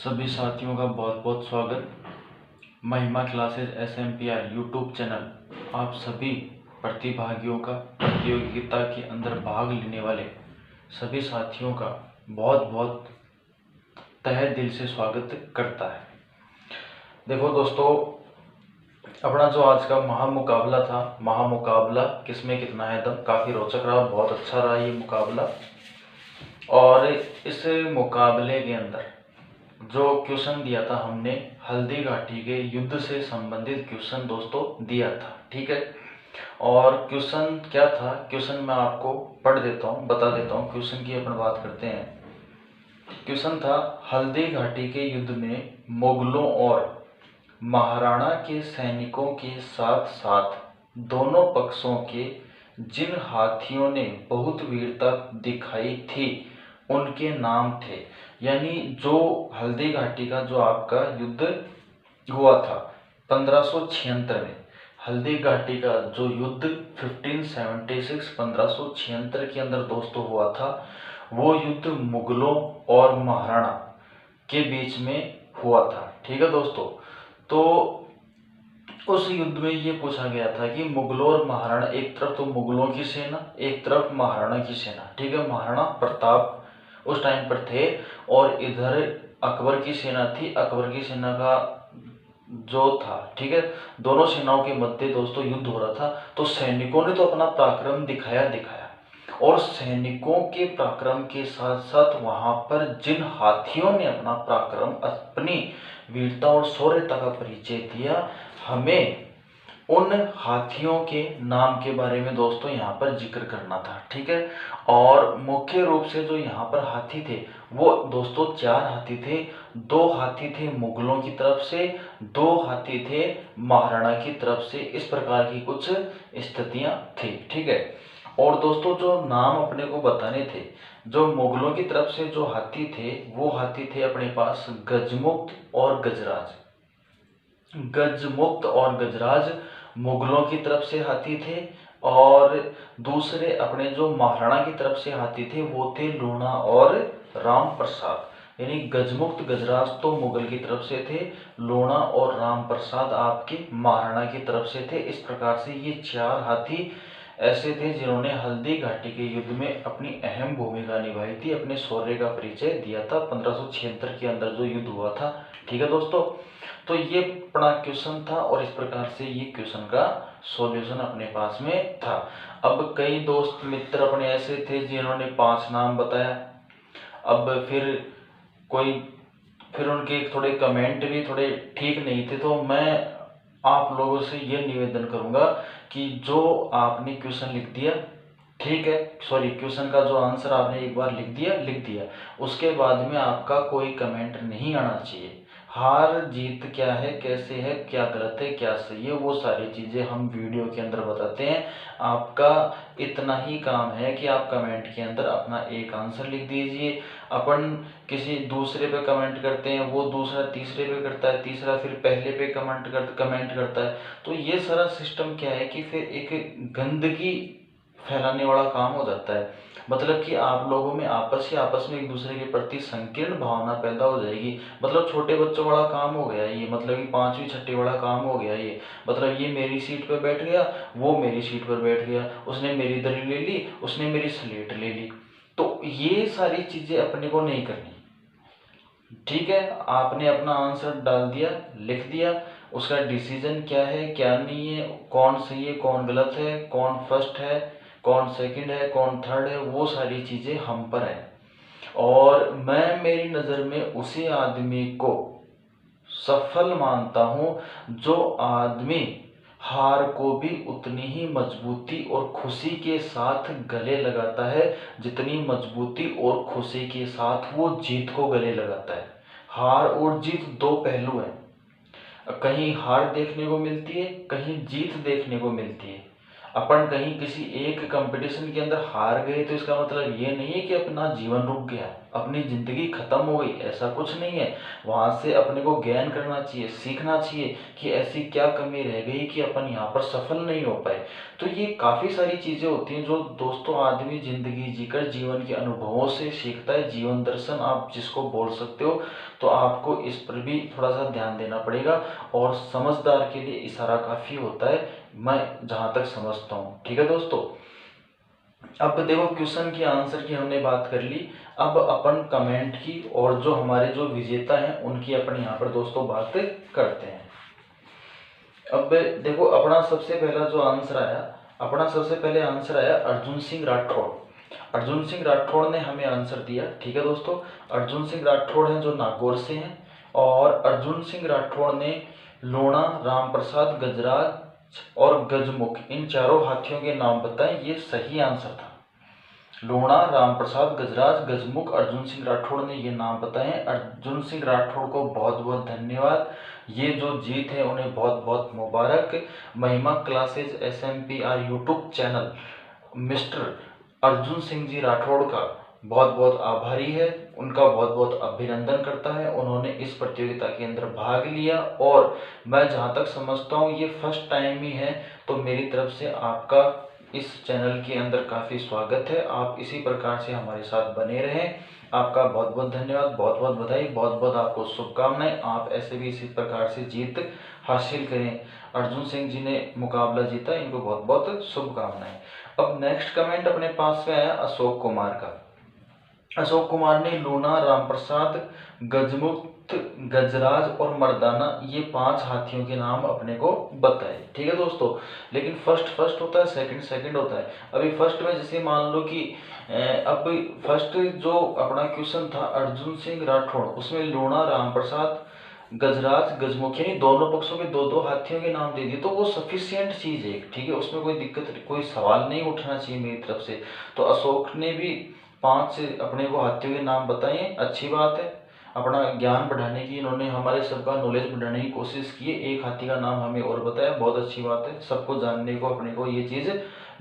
सभी साथियों का बहुत बहुत स्वागत। महिमा क्लासेस SMPR यूट्यूब चैनल आप सभी प्रतिभागियों का प्रतियोगिता के अंदर भाग लेने वाले सभी साथियों का बहुत बहुत तहे दिल से स्वागत करता है। देखो दोस्तों, अपना जो आज का महामुकाबला था, महामुकाबला किसमें कितना है दम, काफ़ी रोचक रहा, बहुत अच्छा रहा ये मुकाबला। और इस मुकाबले के अंदर जो क्वेश्चन दिया था हमने, हल्दी घाटी के युद्ध से संबंधित क्वेश्चन दोस्तों दिया था, ठीक है। और क्वेश्चन क्या था, क्वेश्चन मैं आपको पढ़ देता हूँ, बता देता हूँ। क्वेश्चन की अपन बात करते हैं। क्वेश्चन था, हल्दी घाटी के युद्ध में मुगलों और महाराणा के सैनिकों के साथ साथ दोनों पक्षों के जिन हाथियों ने बहुत वीरता दिखाई थी उनके नाम थे। यानी जो हल्दी घाटी का जो आपका युद्ध हुआ था 1576 में, हल्दी घाटी का जो युद्ध 1576 के अंदर दोस्तों हुआ था, वो युद्ध मुगलों और महाराणा के बीच में हुआ था, ठीक है दोस्तों। तो उस युद्ध में ये पूछा गया था कि मुगलों और महाराणा, एक तरफ तो मुगलों की सेना, एक तरफ महाराणा की सेना, ठीक है। महाराणा प्रताप उस टाइम पर थे और इधर अकबर की सेना थी। अकबर की सेना का जो था, ठीक है, दोनों सेनाओं के मध्य दोस्तों युद्ध हो रहा था। तो सैनिकों ने तो अपना पराक्रम दिखाया और सैनिकों के पराक्रम के साथ साथ वहां पर जिन हाथियों ने अपना पराक्रम, अपनी वीरता और शौर्यता का परिचय दिया, हमें उन हाथियों के नाम के बारे में दोस्तों यहाँ पर जिक्र करना था, ठीक है। और मुख्य रूप से जो यहाँ पर हाथी थे वो दोस्तों 4 हाथी थे। 2 हाथी थे मुगलों की तरफ से, 2 हाथी थे महाराणा की तरफ से। इस प्रकार की कुछ स्थितियां थी, ठीक है। और दोस्तों जो नाम अपने को बताने थे, जो मुगलों की तरफ से जो हाथी थे वो हाथी थे अपने पास गजमुक्त और गजराज। गजमुक्त और गजराज मुगलों की तरफ से हाथी थे और दूसरे अपने जो महाराणा की तरफ से हाथी थे वो थे लूणा और राम प्रसाद। यानी गजमुक्त गजराज तो मुगल की तरफ से थे, लूणा और राम प्रसाद आपके महाराणा की तरफ से थे। इस प्रकार से ये 4 हाथी ऐसे थे जिन्होंने हल्दी घाटी के युद्ध में अपनी अहम भूमिका निभाई थी, अपने शौर्य का परिचय दिया था 1576 के अंदर जो युद्ध हुआ था, ठीक है दोस्तों। तो ये अपना क्वेश्चन था और इस प्रकार से ये क्वेश्चन का सॉल्यूशन अपने पास में था। अब कई दोस्त मित्र अपने ऐसे थे जिन्होंने 5 नाम बताया। अब फिर उनके थोड़े कमेंट भी थोड़े ठीक नहीं थे, तो मैं आप लोगों से ये निवेदन करूंगा कि जो आपने क्वेश्चन लिख दिया, ठीक है, सॉरी, क्वेश्चन का जो आंसर आपने एक बार लिख दिया, उसके बाद में आपका कोई कमेंट नहीं आना चाहिए। हार जीत क्या है, कैसे है, क्या गलत है, क्या सही है, वो सारी चीज़ें हम वीडियो के अंदर बताते हैं। आपका इतना ही काम है कि आप कमेंट के अंदर अपना एक आंसर लिख दीजिए। अपन किसी दूसरे पे कमेंट करते हैं, वो दूसरा तीसरे पे करता है, तीसरा फिर पहले पे कमेंट करता है। तो ये सारा सिस्टम क्या है कि फिर एक गंदगी फैलाने वाला काम हो जाता है। मतलब कि आप लोगों में आपस में एक दूसरे के प्रति संकीर्ण भावना पैदा हो जाएगी। मतलब छोटे बच्चों वाला काम हो गया ये, मतलब कि 5वीं 6ठी वाला काम हो गया ये। मतलब ये मेरी सीट पर बैठ गया, वो मेरी सीट पर बैठ गया, उसने मेरी दलील ले ली, उसने मेरी स्लेट ले ली। तो ये सारी चीजें अपने को नहीं करनी, ठीक है। आपने अपना आंसर डाल दिया, लिख दिया, उसका डिसीजन क्या है क्या नहीं है, कौन सही है कौन गलत है, कौन फर्स्ट है कौन सेकंड है कौन थर्ड है, वो सारी चीजें हम पर है। और मैं मेरी नज़र में उसी आदमी को सफल मानता हूं जो आदमी हार को भी उतनी ही मजबूती और खुशी के साथ गले लगाता है जितनी मजबूती और खुशी के साथ वो जीत को गले लगाता है। हार और जीत 2 पहलू हैं। कहीं हार देखने को मिलती है, कहीं जीत देखने को मिलती है। अपन कहीं किसी एक कंपटीशन के अंदर हार गए तो इसका मतलब ये नहीं है कि अपना जीवन रुक गया, अपनी ज़िंदगी ख़त्म हो गई, ऐसा कुछ नहीं है। वहाँ से अपने को ज्ञान करना चाहिए, सीखना चाहिए कि ऐसी क्या कमी रह गई कि अपन यहाँ पर सफल नहीं हो पाए। तो ये काफ़ी सारी चीज़ें होती हैं जो दोस्तों आदमी ज़िंदगी जीकर जीवन के अनुभवों से सीखता है। जीवन दर्शन आप जिसको बोल सकते हो। तो आपको इस पर भी थोड़ा सा ध्यान देना पड़ेगा, और समझदार के लिए इशारा काफ़ी होता है, मैं जहाँ तक समझता हूँ। ठीक है दोस्तों, अब देखो क्वेश्चन की आंसर की हमने बात कर ली। अब अपन कमेंट की और जो हमारे जो विजेता हैं उनकी अपन यहाँ पर दोस्तों बात करते हैं। अब देखो अपना सबसे पहला जो आंसर आया, अपना सबसे पहले आंसर आया अर्जुन सिंह राठौड़। अर्जुन सिंह राठौड़ ने हमें आंसर दिया। ठीक है दोस्तों, अर्जुन सिंह राठौड़ हैं जो नागौर से हैं, और अर्जुन सिंह राठौड़ ने लोणा, रामप्रसाद, गजराज और गजमुख इन चारों हाथियों के नाम बताए। ये सही आंसर था। लोणा, रामप्रसाद, गजराज, गजमुख, अर्जुन सिंह राठौड़ ने ये नाम बताए। अर्जुन सिंह राठौड़ को बहुत बहुत धन्यवाद। ये जो जीत है उन्हें बहुत बहुत मुबारक। Mahima classes SMPR YouTube channel mister Arjun Singh ji Rathore का बहुत बहुत आभारी है, उनका बहुत बहुत अभिनंदन करता है। उन्होंने इस प्रतियोगिता के अंदर भाग लिया, और मैं जहाँ तक समझता हूँ ये फर्स्ट टाइम ही है। तो मेरी तरफ से आपका इस चैनल के अंदर काफ़ी स्वागत है। आप इसी प्रकार से हमारे साथ बने रहें। आपका बहुत बहुत धन्यवाद, बहुत बहुत बधाई, बहुत बहुत आपको शुभकामनाएं। आप ऐसे भी इसी प्रकार से जीत हासिल करें। अर्जुन सिंह जी ने मुकाबला जीता, इनको बहुत बहुत शुभकामनाएं। अब नेक्स्ट कमेंट अपने पास में आया अशोक कुमार का। अशोक कुमार ने लूना, रामप्रसाद, गजमुक्त, गजराज और मर्दाना ये 5 हाथियों के नाम अपने को बताए। ठीक है दोस्तों, लेकिन फर्स्ट होता है, सेकंड होता है। अभी फर्स्ट में जैसे मान लो कि अब फर्स्ट जो अपना क्वेश्चन था अर्जुन सिंह राठौड़, उसमें लूना, रामप्रसाद, गजराज, गजमुख यानी दोनों पक्षों के 2-2 हाथियों के नाम दे दिए, तो वो सफिशियंट चीज़ है। ठीक है, उसमें कोई दिक्कत, कोई सवाल नहीं उठना चाहिए मेरी तरफ से। तो अशोक ने भी 5 अपने को हाथियों के नाम बताए, अच्छी बात है। अपना ज्ञान बढ़ाने की इन्होंने, हमारे सबका नॉलेज बढ़ाने की कोशिश की है। एक हाथी का नाम हमें और बताया, बहुत अच्छी बात है। सबको जानने को अपने को ये चीज़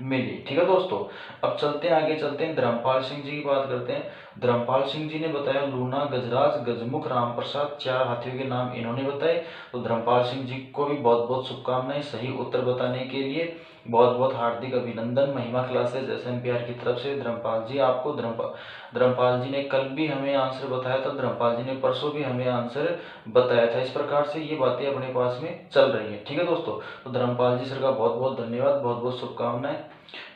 मिली। ठीक है दोस्तों, अब चलते हैं आगे, चलते हैं धर्मपाल सिंह जी की बात करते हैं। धर्मपाल सिंह जी ने बताया लूना, गजराज, गजमुख, रामप्रसाद 4 हाथियों के नाम इन्होंने बताए। तो धर्मपाल सिंह जी को भी बहुत बहुत शुभकामनाएं सही उत्तर बताने के लिए। बहुत बहुत हार्दिक अभिनंदन महिमा क्लासेज SMPR की तरफ से। धर्मपाल जी आपको, धर्मपाल जी ने कल भी हमें आंसर बताया था, धर्मपाल जी ने परसों भी हमें आंसर बताया था। इस प्रकार से ये बातें अपने पास में चल रही है। ठीक है दोस्तों, तो धर्मपाल जी सर का बहुत बहुत धन्यवाद, बहुत बहुत शुभकामनाएं।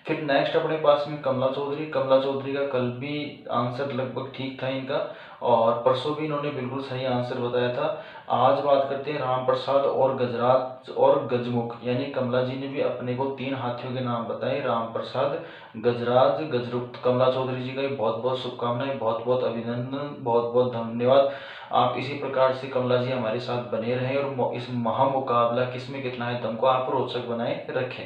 फिर नेक्स्ट अपने पास में कमला चौधरी। कमला चौधरी का कल भी आंसर लगभग ठीक था इनका, और परसों भी इन्होंने बिल्कुल सही आंसर बताया था। आज बात करते हैं रामप्रसाद और गजराज और गजमुख, यानी कमला जी ने भी अपने को 3 हाथियों के नाम बताए, रामप्रसाद, गजराज, गजरुक्त। कमला चौधरी जी का भी बहुत बहुत शुभकामनाएं, बहुत बहुत अभिनंदन, बहुत बहुत धन्यवाद। आप इसी प्रकार से कमला जी हमारे साथ बने रहें, और इस महामुकाबला किसमें कितना है दम को आप रोचक बनाए रखें।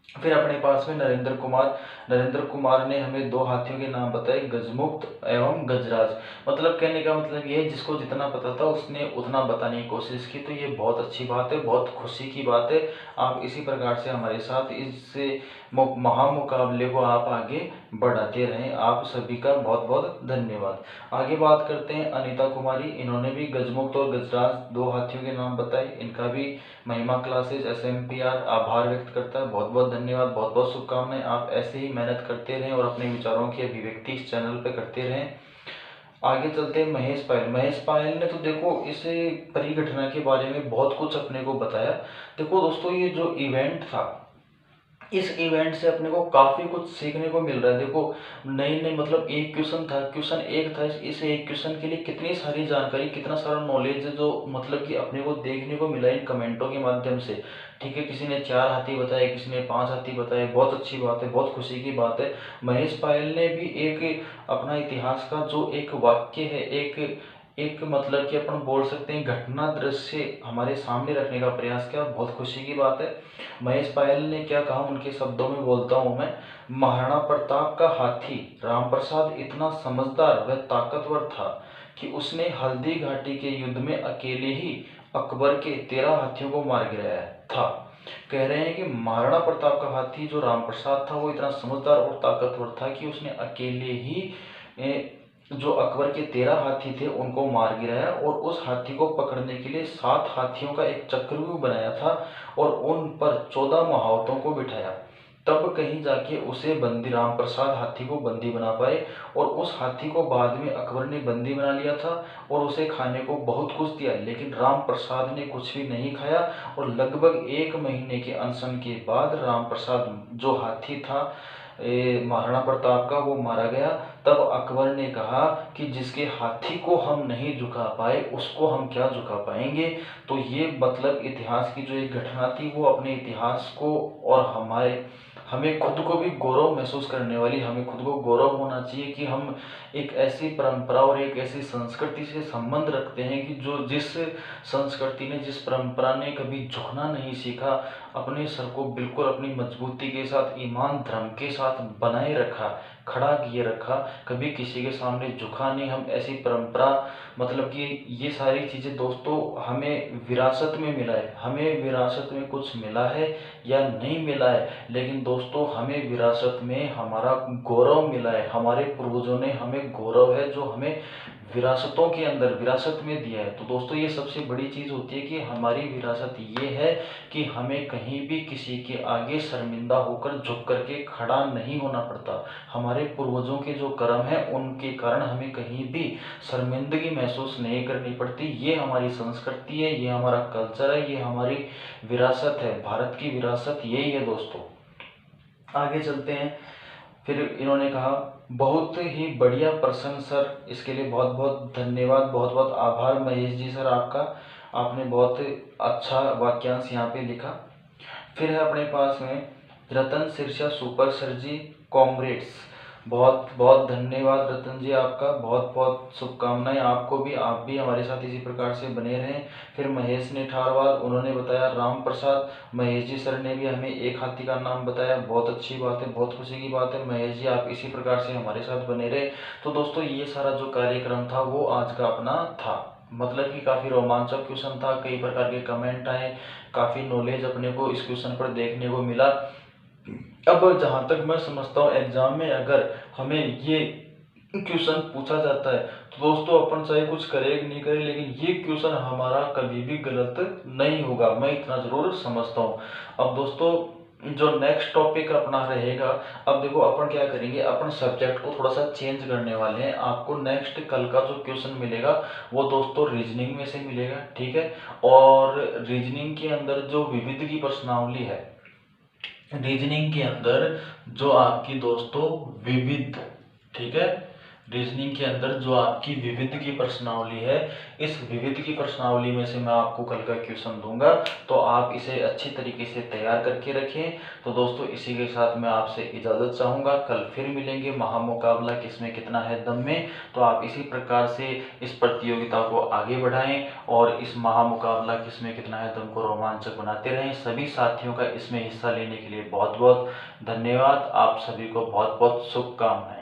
फिर अपने पास में नरेंद्र कुमार। नरेंद्र कुमार ने हमें 2 हाथियों के नाम बताए, गजमुक्त एवं गजराज। मतलब कहने का मतलब ये है, जिसको जितना पता था उसने उतना बताने की कोशिश की। तो ये बहुत अच्छी बात है, बहुत खुशी की बात है। आप इसी प्रकार से हमारे साथ इस महामुकाबले को आप आगे बढ़ाते रहें। आप सभी का बहुत बहुत धन्यवाद। आगे बात करते हैं अनीता कुमारी। इन्होंने भी गजमुक्त और गजराज 2 हाथियों के नाम बताए। इनका भी महिमा क्लासेज SMPR आभार व्यक्त करता है, बहुत बहुत धन्यवाद, बहुत बहुत शुभकामनाएं। आप ऐसे ही मेहनत करते रहें और अपने विचारों की अभिव्यक्ति इस चैनल पे करते रहें। आगे चलते हैं महेश पायल। महेश पायल ने तो देखो इस परिघटना के बारे में बहुत कुछ अपने को बताया। देखो दोस्तों, ये जो इवेंट था, इस इवेंट से अपने को काफ़ी कुछ सीखने को मिल रहा है। देखो नई नई, मतलब एक क्वेश्चन था, क्वेश्चन एक था, इस एक क्वेश्चन के लिए कितनी सारी जानकारी, कितना सारा नॉलेज है जो मतलब कि अपने को देखने को मिला इन कमेंटों के माध्यम से। ठीक है, किसी ने 4 हाथी बताए, किसी ने 5 हाथी बताए, बहुत अच्छी बात है, बहुत खुशी की बात है। महेश पायल ने भी एक अपना इतिहास का जो एक वाक्य है, एक मतलब कि अपन बोल सकते हैं घटना दृश्य हमारे सामने रखने का प्रयास किया, बहुत खुशी की बात है। महेश पायल ने क्या कहा, उनके शब्दों में बोलता हूं मैं। महाराणा प्रताप का हाथी रामप्रसाद इतना समझदार व ताकतवर था कि उसने हल्दी घाटी के युद्ध में अकेले ही अकबर के 13 हाथियों को मार गिराया था। कह रहे हैं कि महाराणा प्रताप का हाथी जो राम प्रसाद था वो इतना समझदार और ताकतवर था कि उसने अकेले ही जो अकबर के 13 हाथी थे उनको मार गिराया और उस हाथी को पकड़ने के लिए 7 हाथियों का एक चक्रव्यूह बनाया था और उन पर 14 महावतों को बिठाया। तब कहीं जाके उसे बंदी राम प्रसाद हाथी को बंदी बना पाए और उस हाथी को बाद में अकबर ने बंदी बना लिया था और उसे खाने को बहुत कुछ दिया, लेकिन राम प्रसाद ने कुछ भी नहीं खाया और लगभग 1 महीने के अनशन के बाद राम प्रसाद जो हाथी था महाराणा प्रताप का वो मारा गया। तब अकबर ने कहा कि जिसके हाथी को हम नहीं झुका पाए उसको हम क्या झुका पाएंगे। तो ये मतलब इतिहास की जो एक घटना थी वो अपने इतिहास को और हमें खुद को भी गौरव महसूस करने वाली, हमें खुद को गौरव होना चाहिए कि हम एक ऐसी परंपरा और एक ऐसी संस्कृति से संबंध रखते हैं कि जिस संस्कृति ने, जिस परंपरा ने कभी झुकना नहीं सीखा, अपने सर को बिल्कुल अपनी मजबूती के साथ, ईमान धर्म के साथ बनाए रखा, खड़ा किए रखा, कभी किसी के सामने झुका नहीं। हम ऐसी परंपरा, मतलब कि ये सारी चीज़ें दोस्तों हमें विरासत में मिला है, हमें विरासत में कुछ मिला है या नहीं मिला है, लेकिन दोस्तों हमें विरासत में हमारा गौरव मिला है। हमारे पूर्वजों ने हमें गौरव है जो हमें विरासतों के अंदर विरासत में दिया है। तो दोस्तों ये सबसे बड़ी चीज़ होती है कि हमारी विरासत ये है कि हमें कहीं भी किसी के आगे शर्मिंदा होकर झुक करके खड़ा नहीं होना पड़ता। हमारे पूर्वजों के जो कर्म हैं उनके कारण हमें कहीं भी शर्मिंदगी महसूस नहीं करनी पड़ती। ये हमारी संस्कृति है, ये हमारा कल्चर है, ये हमारी विरासत है। भारत की विरासत यही है दोस्तों। आगे चलते हैं। फिर इन्होंने कहा, बहुत ही बढ़िया प्रश्न सर, इसके लिए बहुत बहुत धन्यवाद, बहुत बहुत आभार महेश जी सर आपका, आपने बहुत अच्छा वाक्यांश यहाँ पे लिखा। फिर है अपने पास में रतन सिरसा सुपर सर जी, कॉमरेड्स, बहुत बहुत धन्यवाद रतन जी आपका, बहुत बहुत शुभकामनाएं आपको भी, आप भी हमारे साथ इसी प्रकार से बने रहें। फिर महेश ने ठारवाल, उन्होंने बताया राम प्रसाद। महेश जी सर ने भी हमें एक हाथी का नाम बताया, बहुत अच्छी बात है, बहुत खुशी की बात है। महेश जी आप इसी प्रकार से हमारे साथ बने रहे। तो दोस्तों ये सारा जो कार्यक्रम था वो आज का अपना था, मतलब कि काफ़ी रोमांचक क्वेश्चन था, कई प्रकार के कमेंट आए, काफ़ी नॉलेज अपने को इस क्वेश्चन पर देखने को मिला। अब जहाँ तक मैं समझता हूँ एग्जाम में अगर हमें ये क्वेश्चन पूछा जाता है तो दोस्तों अपन चाहे कुछ करे नहीं करे, लेकिन ये क्वेश्चन हमारा कभी भी गलत नहीं होगा, मैं इतना जरूर समझता हूँ। अब दोस्तों जो नेक्स्ट टॉपिक अपना रहेगा, अब देखो अपन क्या करेंगे, अपन सब्जेक्ट को थोड़ा सा चेंज करने वाले हैं। आपको नेक्स्ट कल का जो क्वेश्चन मिलेगा वो दोस्तों रीजनिंग में से मिलेगा, ठीक है। और रीजनिंग के अंदर जो विविध की प्रश्नावली है, रीजनिंग के अंदर जो आपकी दोस्तों विविध, ठीक है, रीजनिंग के अंदर जो आपकी विविध की प्रश्नावली है, इस विविध की प्रश्नावली में से मैं आपको कल का क्वेश्चन दूंगा, तो आप इसे अच्छी तरीके से तैयार करके रखें। तो दोस्तों इसी के साथ मैं आपसे इजाज़त चाहूँगा, कल फिर मिलेंगे। महामुकाबला किसमें कितना है दम में, तो आप इसी प्रकार से इस प्रतियोगिता को आगे बढ़ाएं और इस महामुकाबला किसमें कितना है दम को रोमांचक बनाते रहें। सभी साथियों का इसमें हिस्सा लेने के लिए बहुत बहुत धन्यवाद, आप सभी को बहुत बहुत शुभकामनाएं।